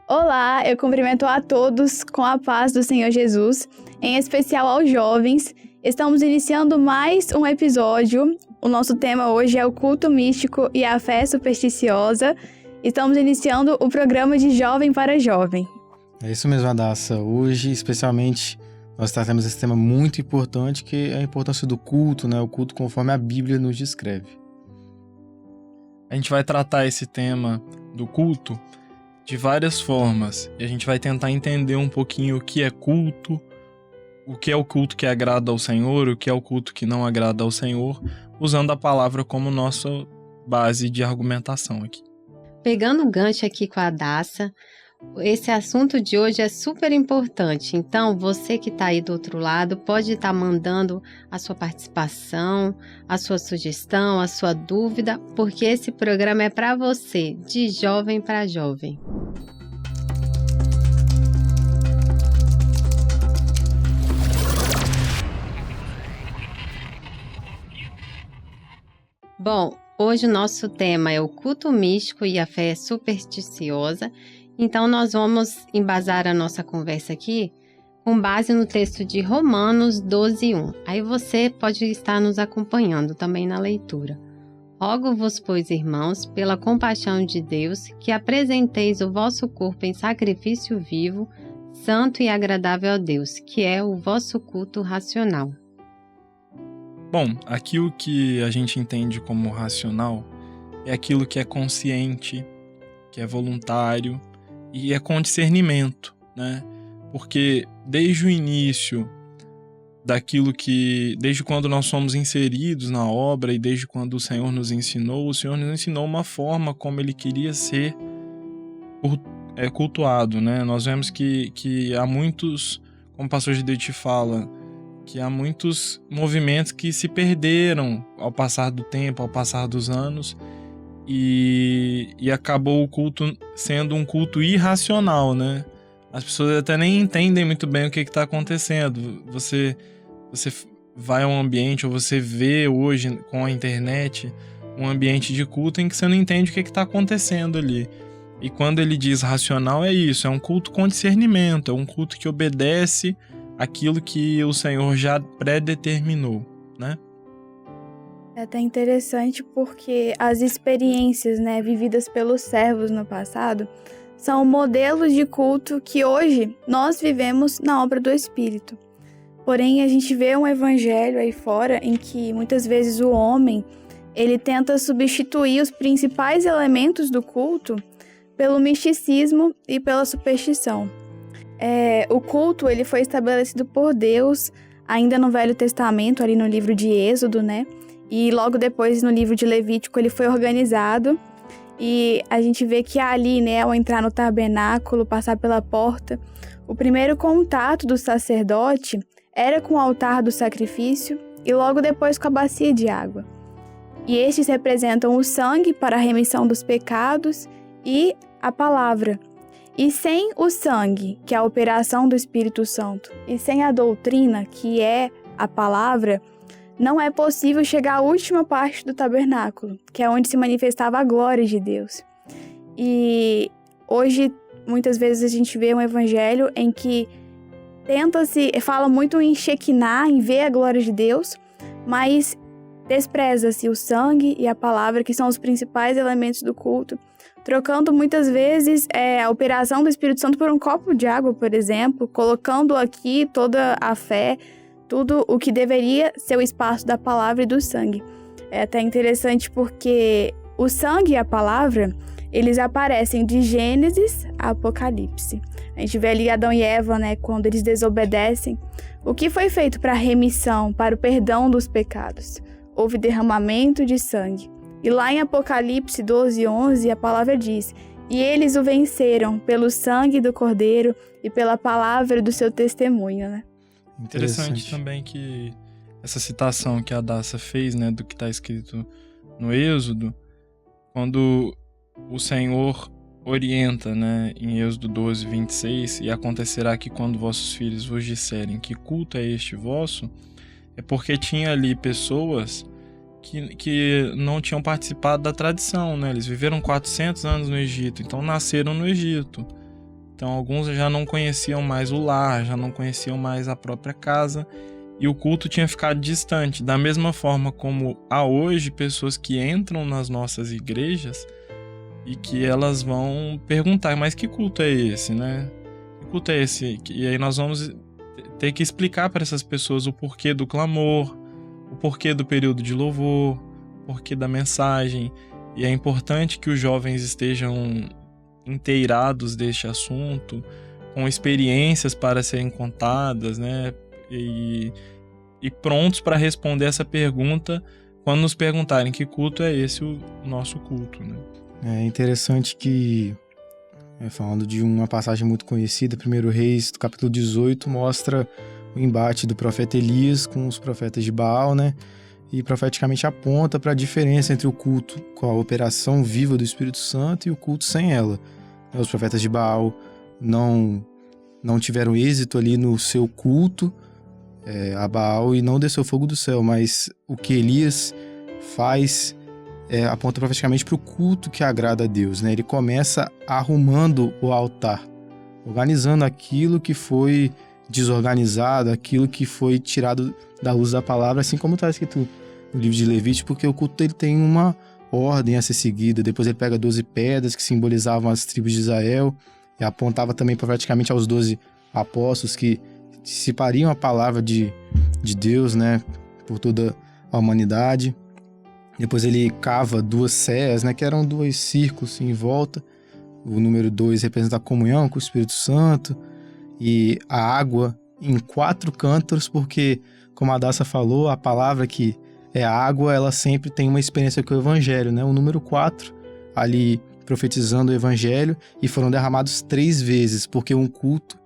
Olá, eu cumprimento a todos com a paz do Senhor Jesus, em especial aos jovens. Estamos iniciando mais um episódio. O nosso tema hoje é o culto místico e a fé supersticiosa. Estamos iniciando o programa de Jovem para Jovem. É isso mesmo, Adassa. Hoje, especialmente, nós tratamos esse tema muito importante, que é a importância do culto, né? O culto conforme a Bíblia nos descreve. A gente vai tratar esse tema do culto de várias formas. E a gente vai tentar entender um pouquinho o que é culto, o que é o culto que agrada ao Senhor, o que é o culto que não agrada ao Senhor, usando a palavra como nossa base de argumentação aqui. Pegando o gancho aqui com a Adassa, esse assunto de hoje é super importante. Então, você que está aí do outro lado pode estar mandando a sua participação, a sua sugestão, a sua dúvida, porque esse programa é para você, de jovem para jovem. Bom, hoje o nosso tema é o culto místico e a fé supersticiosa. Então, nós vamos embasar a nossa conversa aqui com base no texto de Romanos 12:1. Aí você pode estar nos acompanhando também na leitura. Rogo-vos, pois, irmãos, pela compaixão de Deus, que apresenteis o vosso corpo em sacrifício vivo, santo e agradável a Deus, que é o vosso culto racional. Bom, aqui o que a gente entende como racional é aquilo que é consciente, que é voluntário, e é com discernimento, né? Porque desde o início desde quando nós somos inseridos na obra e desde quando o Senhor nos ensinou uma forma como Ele queria ser cultuado, né? Nós vemos que há muitos, como o pastor Gideon fala, que há muitos movimentos que se perderam ao passar do tempo, ao passar dos anos, e acabou o culto sendo um culto irracional, né? As pessoas até nem entendem muito bem o que está acontecendo. Você vai a um ambiente, ou você vê hoje com a internet um ambiente de culto em que você não entende o que está acontecendo ali. E quando ele diz racional, é isso, é um culto com discernimento, é um culto que obedece aquilo que o Senhor já predeterminou, né? É até interessante porque as experiências, vividas pelos servos no passado são modelos de culto que hoje nós vivemos na obra do Espírito. Porém, a gente vê um evangelho aí fora em que muitas vezes o homem ele tenta substituir os principais elementos do culto pelo misticismo e pela superstição. O culto ele foi estabelecido por Deus ainda no Velho Testamento, ali no livro de Êxodo, né? E logo depois, no livro de Levítico, ele foi organizado. E a gente vê que ali, ao entrar no tabernáculo, passar pela porta, o primeiro contato do sacerdote era com o altar do sacrifício e logo depois com a bacia de água. E estes representam o sangue para a remissão dos pecados e a palavra. E sem o sangue, que é a operação do Espírito Santo, e sem a doutrina, que é a palavra, não é possível chegar à última parte do tabernáculo, que é onde se manifestava a glória de Deus. E hoje, muitas vezes, a gente vê um evangelho em que fala muito em Shekinah, em ver a glória de Deus, mas despreza-se o sangue e a palavra, que são os principais elementos do culto, trocando muitas vezes a operação do Espírito Santo por um copo de água, por exemplo, colocando aqui toda a fé, tudo o que deveria ser o espaço da palavra e do sangue. É até interessante porque o sangue e a palavra, eles aparecem de Gênesis a Apocalipse. A gente vê ali Adão e Eva, quando eles desobedecem. O que foi feito para a remissão, para o perdão dos pecados? Houve derramamento de sangue. E lá em Apocalipse 12:11, a palavra diz: e eles o venceram pelo sangue do Cordeiro e pela palavra do seu testemunho, né? Interessante também que essa citação que a Adassa fez, do que está escrito no Êxodo, quando o Senhor orienta, em Êxodo 12:26, e acontecerá que quando vossos filhos vos disserem que culto é este vosso, é porque tinha ali pessoas que não tinham participado da tradição, Eles viveram 400 anos no Egito, então nasceram no Egito. Então, alguns já não conheciam mais o lar, já não conheciam mais a própria casa, e o culto tinha ficado distante. Da mesma forma como há hoje pessoas que entram nas nossas igrejas e que elas vão perguntar, mas que culto é esse, né? Que culto é esse? E aí nós vamos ter que explicar para essas pessoas o porquê do clamor, o porquê do período de louvor, o porquê da mensagem. E é importante que os jovens estejam inteirados deste assunto, com experiências para serem contadas, né? E prontos para responder essa pergunta quando nos perguntarem que culto é esse o nosso culto, né? É interessante que, falando de uma passagem muito conhecida, 1 Reis, do capítulo 18, mostra o embate do profeta Elias com os profetas de Baal, né? E profeticamente aponta para a diferença entre o culto com a operação viva do Espírito Santo e o culto sem ela. Os profetas de Baal não tiveram êxito ali no seu culto a Baal e não desceu fogo do céu, mas o que Elias faz aponta profeticamente para o culto que agrada a Deus, né? Ele começa arrumando o altar, organizando aquilo que foi desorganizado, aquilo que foi tirado da luz da palavra, assim como está escrito no livro de Levítico, porque o culto ele tem uma ordem a ser seguida. Depois ele pega 12 pedras que simbolizavam as tribos de Israel e apontava também praticamente aos 12 apóstolos que dissipariam a palavra de Deus, né, por toda a humanidade. Depois ele cava 2 seias, né, que eram 2 círculos em volta. O número 2 representa a comunhão com o Espírito Santo e a água em 4 cântaros, porque, como a Daça falou, a palavra que é a água, ela sempre tem uma experiência com o Evangelho, né? O número 4, ali profetizando o Evangelho, e foram derramados 3 vezes, porque um culto,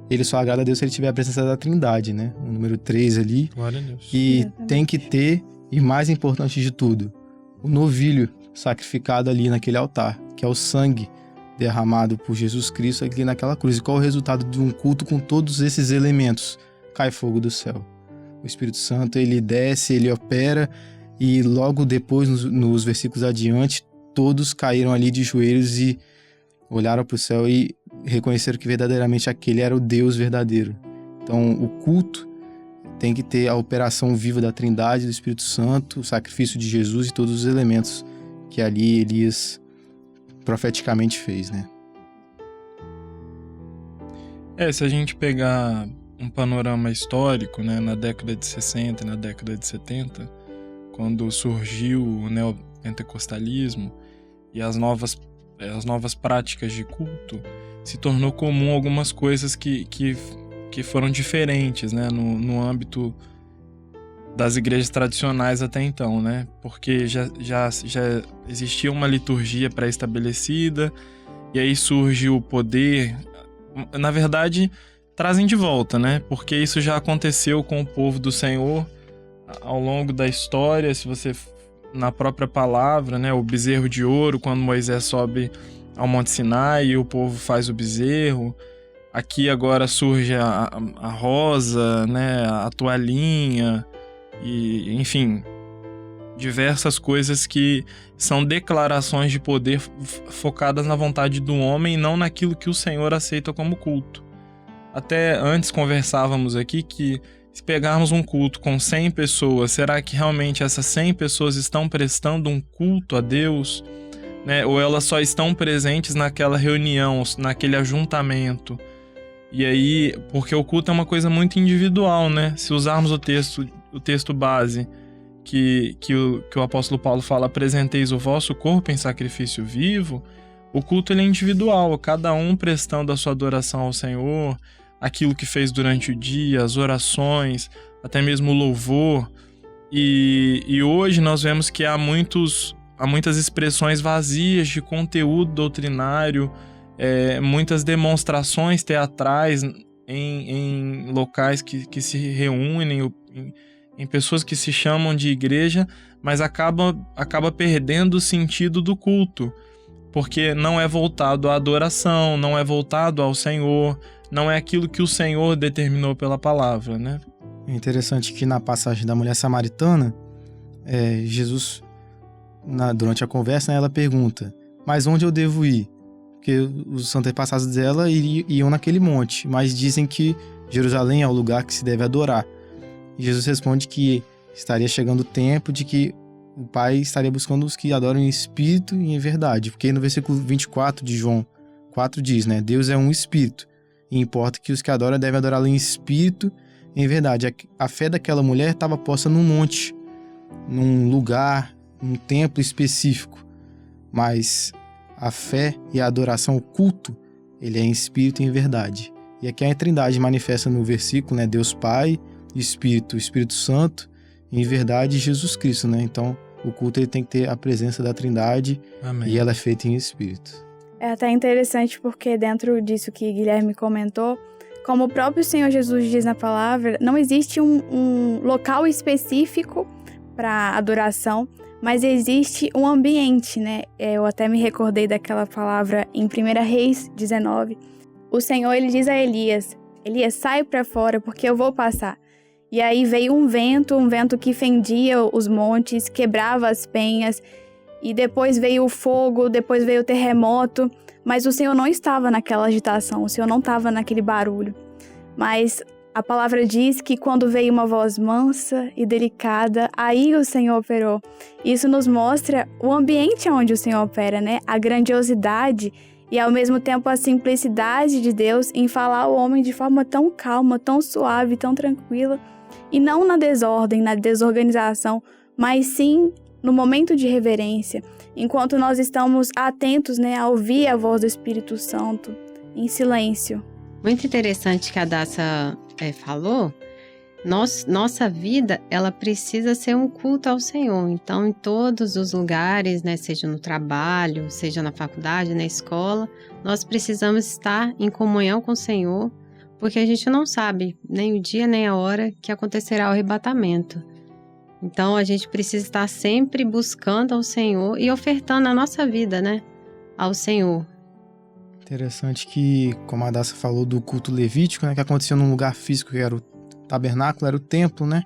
ele só agrada a Deus se ele tiver a presença da Trindade, né? O número 3 ali. Glória a Deus. E Exatamente. tem que ter, e mais importante de tudo, o novilho sacrificado ali naquele altar, que é o sangue derramado por Jesus Cristo aqui naquela cruz. E qual é o resultado de um culto com todos esses elementos? Cai fogo do céu. O Espírito Santo, ele desce, ele opera, e logo depois, nos versículos adiante, todos caíram ali de joelhos e olharam para o céu e reconheceram que verdadeiramente aquele era o Deus verdadeiro. Então, o culto tem que ter a operação viva da Trindade, do Espírito Santo, o sacrifício de Jesus e todos os elementos que ali Elias profeticamente fez, né? Se a gente pegar um panorama histórico, né, na década de 60 e na década de 70, quando surgiu o neopentecostalismo e as novas práticas de culto, se tornou comum algumas coisas que foram diferentes, né, no âmbito das igrejas tradicionais até então, né? Porque já existia uma liturgia pré-estabelecida, e aí surge o poder. Na verdade, trazem de volta, né? Porque isso já aconteceu com o povo do Senhor ao longo da história. Se você, na própria palavra, né? O bezerro de ouro, quando Moisés sobe ao Monte Sinai e o povo faz o bezerro. Aqui agora surge a rosa, né? A toalhinha, e, enfim, diversas coisas que são declarações de poder focadas na vontade do homem e não naquilo que o Senhor aceita como culto. Até antes conversávamos aqui que se pegarmos um culto com 100 pessoas, será que realmente essas 100 pessoas estão prestando um culto a Deus? Né? Ou elas só estão presentes naquela reunião, naquele ajuntamento? E aí, porque o culto é uma coisa muito individual, né? Se usarmos o texto base, que o apóstolo Paulo fala, apresenteis o vosso corpo em sacrifício vivo, o culto ele é individual, cada um prestando a sua adoração ao Senhor, aquilo que fez durante o dia, as orações, até mesmo o louvor. E hoje nós vemos que há muitas expressões vazias de conteúdo doutrinário, muitas demonstrações teatrais em locais que se reúnem, em pessoas que se chamam de igreja, mas acaba perdendo o sentido do culto, porque não é voltado à adoração, não é voltado ao Senhor, não é aquilo que o Senhor determinou pela palavra, né? É interessante que na passagem da mulher samaritana, Jesus, durante a conversa, ela pergunta, mas onde eu devo ir porque os antepassados dela iam naquele monte, mas dizem que Jerusalém é o lugar que se deve adorar. E Jesus responde que estaria chegando o tempo de que o Pai estaria buscando os que adoram em espírito e em verdade, porque no versículo 24 de João 4 diz, né, Deus é um espírito, e importa que os que adoram devem adorá-lo em espírito e em verdade. A fé daquela mulher estava posta num monte, num lugar, num templo específico, mas a fé e a adoração, o culto, ele é em espírito e em verdade. E aqui a Trindade manifesta no versículo, né, Deus Pai, Espírito, Espírito Santo, e em verdade Jesus Cristo, né? Então, o culto ele tem que ter a presença da Trindade. Amém. E ela é feita em espírito. É até interessante porque dentro disso que Guilherme comentou, como o próprio Senhor Jesus diz na palavra, não existe um local específico para adoração, mas existe um ambiente, né? Eu até me recordei daquela palavra em 1 Reis 19. O Senhor, ele diz a Elias, sai para fora porque eu vou passar. E aí veio um vento que fendia os montes, quebrava as penhas, e depois veio o fogo, depois veio o terremoto, mas o Senhor não estava naquela agitação, o Senhor não estava naquele barulho. Mas a palavra diz que quando veio uma voz mansa e delicada, aí o Senhor operou. Isso nos mostra o ambiente onde o Senhor opera, né? A grandiosidade e ao mesmo tempo a simplicidade de Deus em falar ao homem de forma tão calma, tão suave, tão tranquila, e não na desordem, na desorganização, mas sim no momento de reverência, enquanto nós estamos atentos, né, a ouvir a voz do Espírito Santo, em silêncio. Muito interessante que a Daça falou. Nossa vida, ela precisa ser um culto ao Senhor. Então, em todos os lugares, né, seja no trabalho, seja na faculdade, na escola, nós precisamos estar em comunhão com o Senhor, porque a gente não sabe nem o dia nem a hora que acontecerá o arrebatamento. Então, a gente precisa estar sempre buscando ao Senhor e ofertando a nossa vida, né, ao Senhor. Interessante que, como a Daça falou do culto levítico, né, que acontecia num lugar físico, que era o tabernáculo, era o templo, né?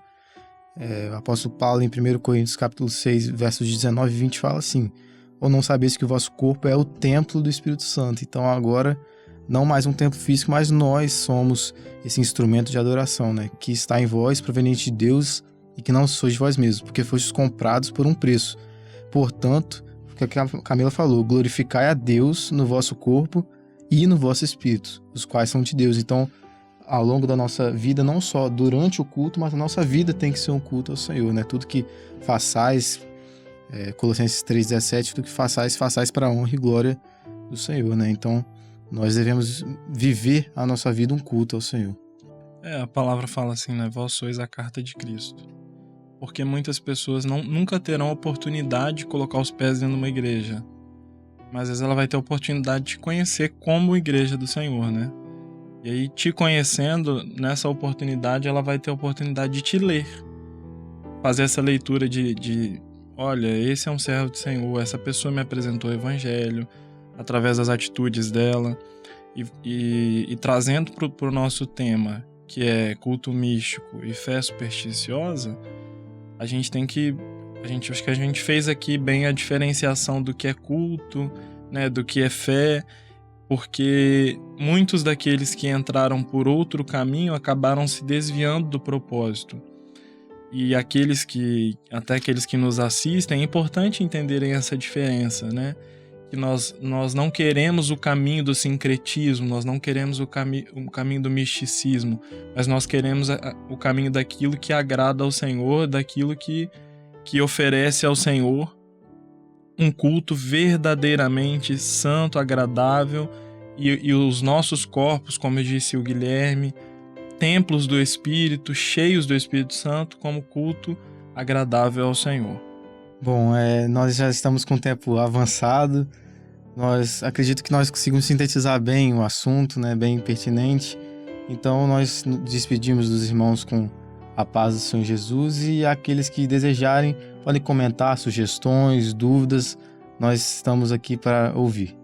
O apóstolo Paulo, em 1 Coríntios, capítulo 6, versos 19 e 20, fala assim: ou não sabeis que o vosso corpo é o templo do Espírito Santo. Então, agora, não mais um templo físico, mas nós somos esse instrumento de adoração, né? Que está em vós, proveniente de Deus, e que não sois de vós mesmos, porque fostes comprados por um preço. Portanto, o que a Camila falou, glorificai a Deus no vosso corpo e no vosso espírito, os quais são de Deus. Então, ao longo da nossa vida, não só durante o culto, mas a nossa vida tem que ser um culto ao Senhor, né? Tudo que façais, Colossenses 3,17, tudo que façais para a honra e glória do Senhor, né? Então, nós devemos viver a nossa vida um culto ao Senhor. A palavra fala assim, né? Vós sois a carta de Cristo. Porque muitas pessoas nunca terão a oportunidade de colocar os pés dentro de uma igreja. Mas às vezes ela vai ter a oportunidade de conhecer como igreja do Senhor, né? E aí, te conhecendo, nessa oportunidade, ela vai ter a oportunidade de te ler. Fazer essa leitura de olha, esse é um servo do Senhor, essa pessoa me apresentou o evangelho, através das atitudes dela. E trazendo para o nosso tema, que é culto místico e fé supersticiosa, acho que a gente fez aqui bem a diferenciação do que é culto, né, do que é fé, porque muitos daqueles que entraram por outro caminho acabaram se desviando do propósito. E até aqueles que nos assistem, é importante entenderem essa diferença, né? Que nós não queremos o caminho do sincretismo, nós não queremos o caminho do misticismo, mas nós queremos o caminho daquilo que agrada ao Senhor, daquilo que oferece ao Senhor um culto verdadeiramente santo, agradável, e os nossos corpos, como disse o Guilherme, templos do Espírito, cheios do Espírito Santo, como culto agradável ao Senhor. Bom, nós já estamos com o tempo avançado. Acredito que nós conseguimos sintetizar bem o assunto, né, bem pertinente. Então, nós nos despedimos dos irmãos com a paz do Senhor Jesus, e aqueles que desejarem podem comentar sugestões, dúvidas. Nós estamos aqui para ouvir.